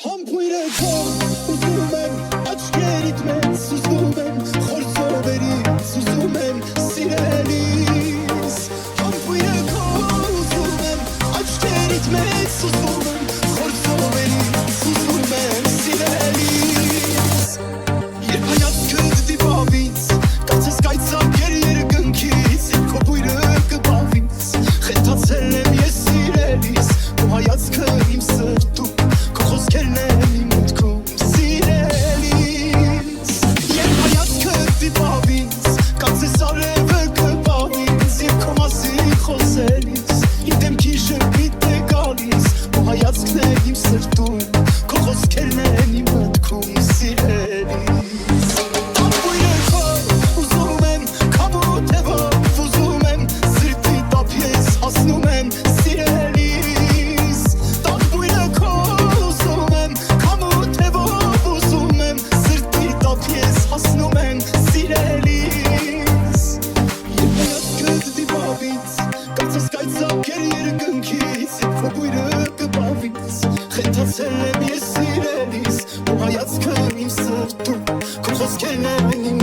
Hampuireko, uzun եմ, աչքերիդ մեջ սուզում եմ, խորձովերից սուզում եմ, սիրելիս Համբույրeko, uzun եմ, աչքերիդ մեջ սուզում եմ, խորձովերից սուզում եմ, սիրելիս Երբ հայացքը դիվավից, կարծես կայծակեր երկնքից, երբ քո բույրը կբավից, խենթացել եմ ես սիրելիս, քո հայացքը իմ սրտում Խոսքերն են իմ մտքում սիրելիս Երբ հայացքը դիպավից Կարծես արևը կպավից Երբ քո մասին խոսելիս Իմ դեմքի շրպիտ է գալիս Քո հայացքն է իմ սրտում Քո խոսքերն են իմ մտքում սիրելիս Համբույրeko ուզում եմ Քամուտևով ուզում եմ Սրտի տապ ես հասնում եմ սիրելիս Համբույրeko Հասնում են սիրելիս Երբ հայացքը դիվավից Կարծես կայծակեր երկնքից Երբ քո բույրը կպավից Խենթացել եմ ես սիրելիս Քո հայացքը իմ սրտում Քո խոսքերն են իմ